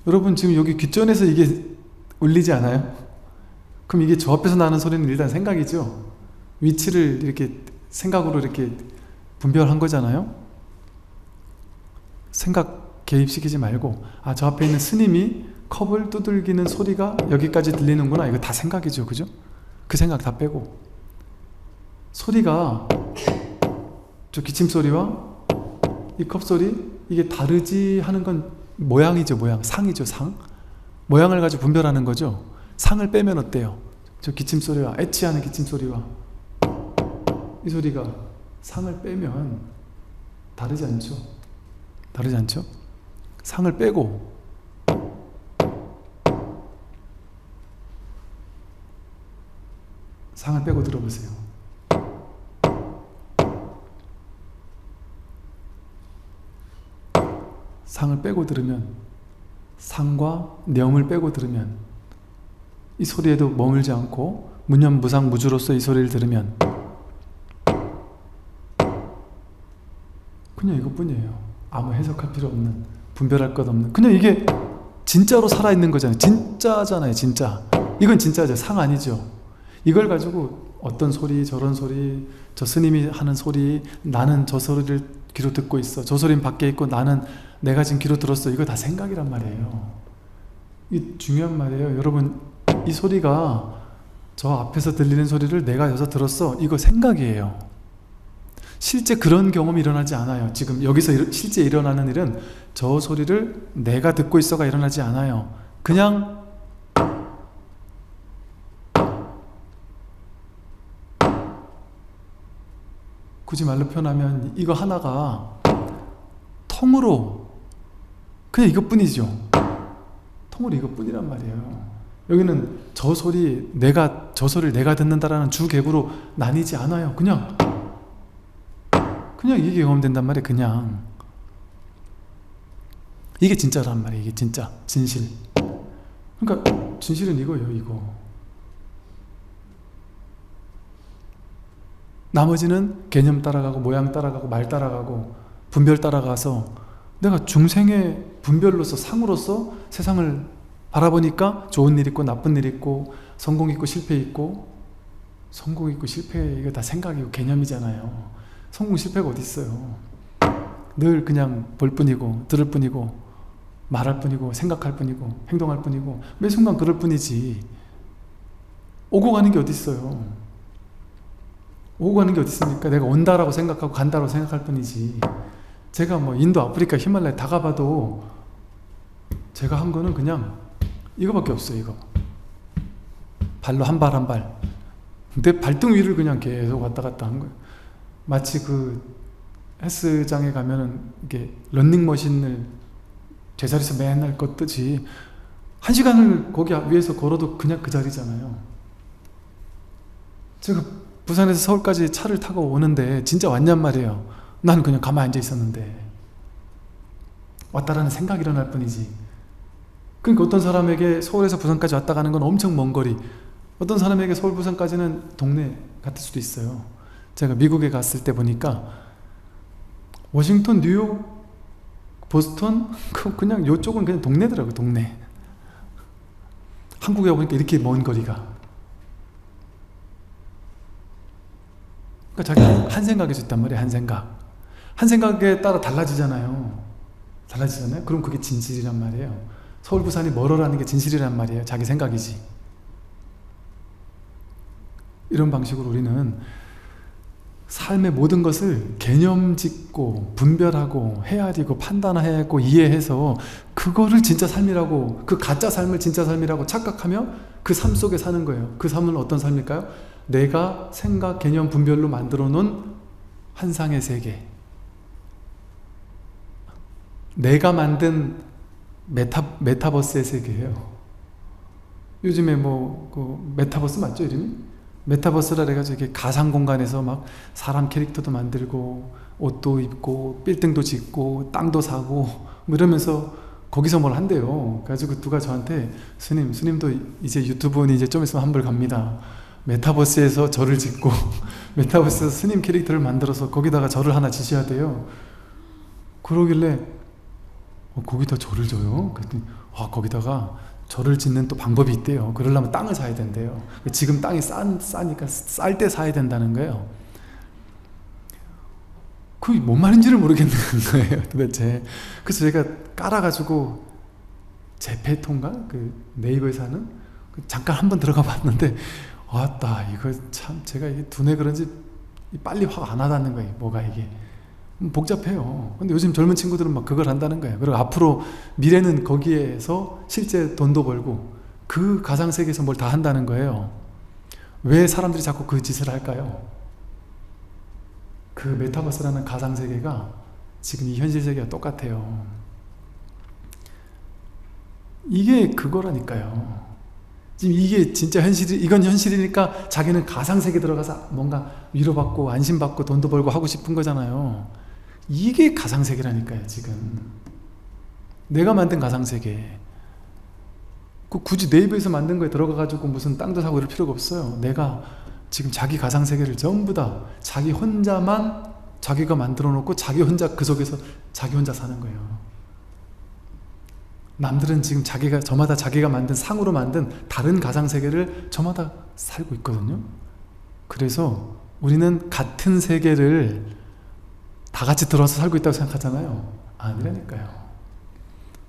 여러분 지금 여기 귓전에서 이게 울리지 않아요? 그럼 이게 저 앞에서 나는 소리는 일단 생각이죠. 위치를 이렇게 생각으로 이렇게 분별한 거잖아요. 생각 개입시키지 말고 저 앞에 있는 스님이 컵을 두들기는 소리가 여기까지 들리는구나. 이거 다 생각이죠. 그죠? 그 생각 다 빼고 소리가 저 기침소리와 이 컵소리 이게 다르지 하는 건 모양이죠. 모양. 상이죠. 상. 모양을 가지고 분별하는 거죠. 상을 빼면 어때요? 저 기침소리와 애취하는 기침소리와 이 소리가 상을 빼면 다르지 않죠? 다르지 않죠? 상을 빼고 상을 빼고 들어보세요. 상을 빼고 들으면 상과 념을 빼고 들으면 이 소리에도 머물지 않고 무념 무상 무주로서 이 소리를 들으면 그냥 이것뿐이에요. 아무 해석할 필요 없는, 분별할 것 없는, 그냥 이게 진짜로 살아있는 거잖아요. 진짜잖아요. 진짜. 이건 진짜죠. 상 아니죠. 이걸 가지고 어떤 소리 저런 소리 저 스님이 하는 소리 나는 저 소리를 귀로 듣고 있어. 저 소리는 밖에 있고 나는 내가 지금 귀로 들었어. 이거 다 생각이란 말이에요. 이게 중요한 말이에요. 여러분 이 소리가 저 앞에서 들리는 소리를 내가 여기서 들었어. 이거 생각이에요. 실제 그런 경험이 일어나지 않아요. 지금 여기서 실제 일어나는 일은 저 소리를 내가 듣고 있어가 일어나지 않아요. 그냥 굳이 말로 표현하면 이거 하나가 통으로 그냥 이것뿐이죠. 통으로 이것뿐이란 말이에요. 여기는 저 소리를 내가 듣는다라는 주객으로 나뉘지 않아요. 그냥 이게 경험된단 말이에요. 그냥 이게 진짜란 말이에요. 이게 진짜 진실. 그러니까 진실은 이거예요. 이거. 나머지는 개념 따라가고 모양 따라가고 말 따라가고 분별 따라가서 내가 중생의 분별로서 상으로서 세상을 바라보니까 좋은 일 있고 나쁜 일 있고 성공 있고 실패 있고 성공 있고 실패 이거 다 생각이고 개념이잖아요. 성공 실패가 어디 있어요? 늘 그냥 볼 뿐이고 들을 뿐이고 말할 뿐이고 생각할 뿐이고 행동할 뿐이고 매 순간 그럴 뿐이지. 오고 가는 게 어디 있어요? 오고 가는 게 어디 있습니까? 내가 온다라고 생각하고 간다라고 생각할 뿐이지. 제가 뭐 인도, 아프리카, 히말라야 다 가봐도 제가 한 거는 그냥 이거밖에 없어요. 이거 발로 한 발 한 발 내 발등 위를 그냥 계속 왔다 갔다 한 거예요. 마치 그 헬스장에 가면은 이게 런닝머신을 제자리에서 맨날 걷듯이 1시간을 거기 위에서 걸어도 그냥 그 자리잖아요. 제가 부산에서 서울까지 차를 타고 오는데 진짜 왔냔 말이에요. 나는 그냥 가만히 앉아 있었는데 왔다라는 생각이 일어날 뿐이지. 그러니까 어떤 사람에게 서울에서 부산까지 왔다 가는 건 엄청 먼 거리, 어떤 사람에게 서울 부산까지는 동네 같을 수도 있어요. 제가 미국에 갔을 때 보니까 워싱턴, 뉴욕, 보스턴 그냥 요쪽은 그냥 동네더라고요. 동네. 한국에 보니까 이렇게 먼 거리가. 그러니까 자기 한 생각에서 있단 말이에요. 한 생각. 한 생각에 따라 달라지잖아요. 달라지잖아요. 그럼 그게 진실이란 말이에요. 서울 부산이 멀어라는 게 진실이란 말이에요. 자기 생각이지. 이런 방식으로 우리는 삶의 모든 것을 개념 짓고 분별하고 헤아리고 판단하고 이해해서 그거를 진짜 삶이라고, 그 가짜 삶을 진짜 삶이라고 착각하며 그 삶 속에 사는 거예요. 그 삶은 어떤 삶일까요? 내가 생각, 개념, 분별로 만들어 놓은 환상의 세계, 내가 만든 메타버스의 세계예요. 요즘에 그 메타버스 맞죠, 이름이? 메타버스라 그래가지고 이렇게 가상 공간에서 막 사람 캐릭터도 만들고 옷도 입고 빌딩도 짓고 땅도 사고 뭐 이러면서 거기서 뭘 한대요. 그래가지고 누가 저한테 스님도 이제 유튜브는 이제 좀 있으면 환불 갑니다. 메타버스에서 절을 짓고 메타버스에서 스님 캐릭터를 만들어서 거기다가 절을 하나 지셔야 돼요. 그러길래 거기다 절을 져요? 그랬더니 거기다가 절을 짓는 또 방법이 있대요. 그러려면 땅을 사야 된대요. 지금 땅이 싸니까 쌀 때 사야 된다는 거예요. 그게 뭔 말인지를 모르겠는 거예요, 도대체. 그래서 제가 깔아가지고 제페토인가? 그 네이버에 사는? 잠깐 한번 들어가 봤는데 왔다, 이거 참 제가 이게 두뇌 그런지 빨리 화가 안 와닿는 거예요. 뭐가 이게 복잡해요. 근데 요즘 젊은 친구들은 막 그걸 한다는 거예요. 그리고 앞으로 미래는 거기에서 실제 돈도 벌고 그 가상세계에서 뭘 다 한다는 거예요. 왜 사람들이 자꾸 그 짓을 할까요? 그 메타버스라는 가상세계가 지금 이 현실세계와 똑같아요. 이게 그거라니까요. 지금 이게 진짜 이건 현실이니까 자기는 가상세계 들어가서 뭔가 위로받고 안심받고 돈도 벌고 하고 싶은 거잖아요. 이게 가상세계라니까요. 지금 내가 만든 가상세계, 굳이 네이버에서 만든 거에 들어가가지고 무슨 땅도 사고 이럴 필요가 없어요. 내가 지금 자기 가상세계를 전부 다 자기 혼자만 자기가 만들어 놓고 자기 혼자 그 속에서 자기 혼자 사는 거예요. 남들은 지금 저마다 자기가 만든 상으로 만든 다른 가상세계를 저마다 살고 있거든요. 그래서 우리는 같은 세계를 다 같이 들어와서 살고 있다고 생각하잖아요. 아니라니까요.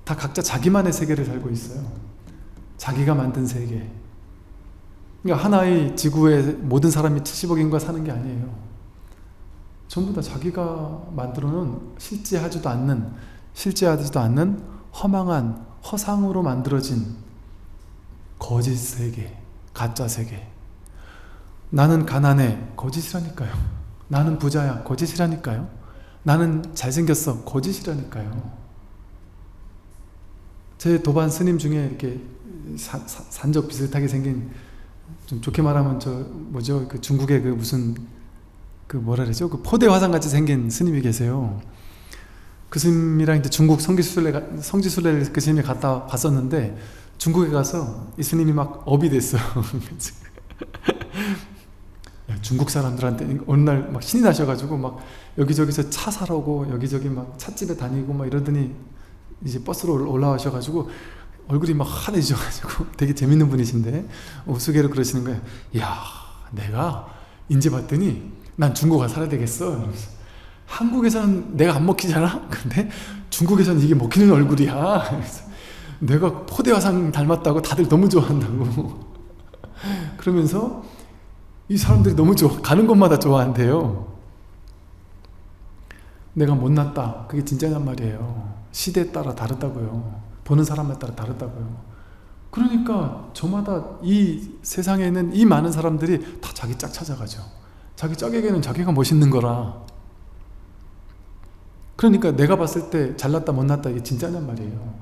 다 각자 자기만의 세계를 살고 있어요. 자기가 만든 세계. 그러니까 하나의 지구에 모든 사람이 70억 인구가 사는 게 아니에요. 전부 다 자기가 만들어 놓은 실제하지도 않는 허망한 허상으로 만들어진 거짓 세계, 가짜 세계. 나는 가난해, 거짓이라니까요. 나는 부자야, 거짓이라니까요. 나는 잘생겼어, 거짓이라니까요. 제 도반 스님 중에 이렇게 산적 비슷하게 생긴, 좀 좋게 말하면 그 중국의 그 무슨 뭐라 그러죠? 그 포대 화상 같이 생긴 스님이 계세요. 그 스님이랑 이제 중국 성지순례를 그 스님이 갔었는데, 중국에 가서 이 스님이 막 업이 됐어요. 중국 사람들한테 어느 날 막 신이 나셔가지고 막 여기저기서 차 사러 오고 여기저기 막 찻집에 다니고 막 이러더니 이제 버스로 올라와셔가지고 얼굴이 막 환해지셔가지고 되게 재밌는 분이신데 우스개로 그러시는 거예요. 이야, 내가 인제 봤더니 난 중국 가서 살아야 되겠어. 이러면서. 한국에서는 내가 안 먹히잖아? 근데 중국에서는 이게 먹히는 얼굴이야. 그래서 내가 포대화상 닮았다고 다들 너무 좋아한다고. 그러면서 이 사람들이 너무 가는 곳마다 좋아한대요. 내가 못났다, 그게 진짜냔 말이에요. 시대에 따라 다르다고요. 보는 사람에 따라 다르다고요. 그러니까 저마다 이 세상에 있는 이 많은 사람들이 다 자기 짝 찾아가죠. 자기 짝에게는 자기가 멋있는 거라. 그러니까 내가 봤을 때 잘났다 못났다 이게 진짜냔 말이에요.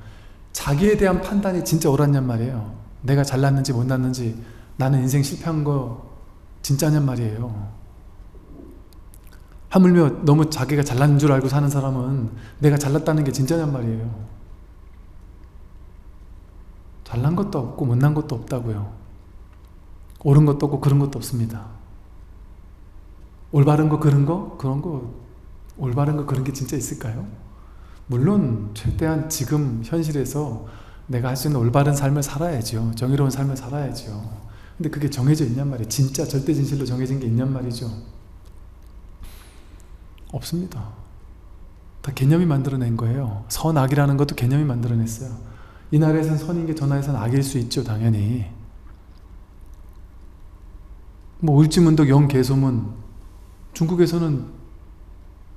자기에 대한 판단이 진짜 옳았냔 말이에요. 내가 잘났는지 못났는지, 나는 인생 실패한 거 진짜냔 말이에요. 하물며 너무 자기가 잘난 줄 알고 사는 사람은 내가 잘났다는 게 진짜냔 말이에요. 잘난 것도 없고 못난 것도 없다고요. 옳은 것도 없고 그런 것도 없습니다. 올바른 거 그런 거? 그런 거 올바른 거 그런 게 진짜 있을까요? 물론 최대한 지금 현실에서 내가 할 수 있는 올바른 삶을 살아야죠. 정의로운 삶을 살아야죠. 근데 그게 정해져 있냔 말이에요. 진짜 절대 진실로 정해진 게 있냔 말이죠. 없습니다. 다 개념이 만들어낸 거예요. 선악이라는 것도 개념이 만들어냈어요. 이 나라에서는 선인 게 저 나라에서는 악일 수 있죠. 당연히. 뭐 울지문덕 영계소문, 중국에서는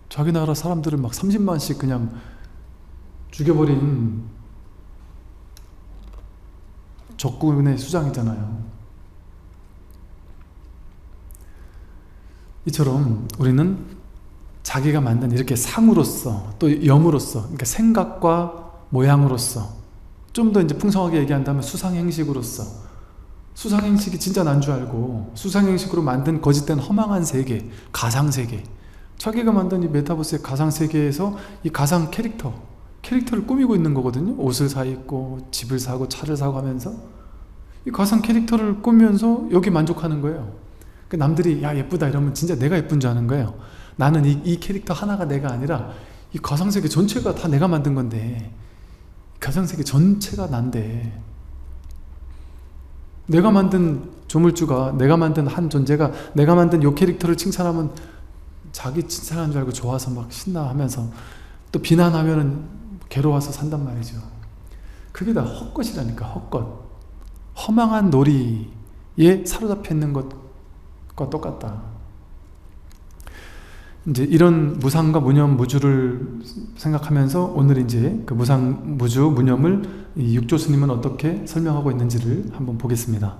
자기 나라 사람들을 막 30만씩 그냥 죽여버린 적군의 수장이잖아요. 이처럼 우리는 자기가 만든 이렇게 상으로서 또 염으로서, 그러니까 생각과 모양으로서, 좀 더 이제 풍성하게 얘기한다면 수상행식으로서, 수상행식이 진짜 난 줄 알고 수상행식으로 만든 거짓된 허망한 세계, 가상세계, 자기가 만든 이 메타버스의 가상세계에서 이 가상 캐릭터를 꾸미고 있는 거거든요. 옷을 사 입고 집을 사고 차를 사고 하면서 이 가상 캐릭터를 꾸미면서 여기 만족하는 거예요. 남들이 야 예쁘다 이러면 진짜 내가 예쁜 줄 아는 거예요. 나는 이 캐릭터 하나가 내가 아니라 이 가상세계 전체가 다 내가 만든 건데, 가상세계 전체가 난데, 내가 만든 조물주가, 내가 만든 한 존재가 내가 만든 이 캐릭터를 칭찬하면 자기 칭찬하는 줄 알고 좋아서 막 신나하면서 또 비난하면은 괴로워서 산단 말이죠. 그게 다 헛것이라니까. 헛것, 허망한 놀이에 사로잡혀 있는 것과 똑같다. 이제 이런 무상과 무념, 무주를 생각하면서 오늘 이제 그 무상, 무주, 무념을 이 육조 스님은 어떻게 설명하고 있는지를 한번 보겠습니다.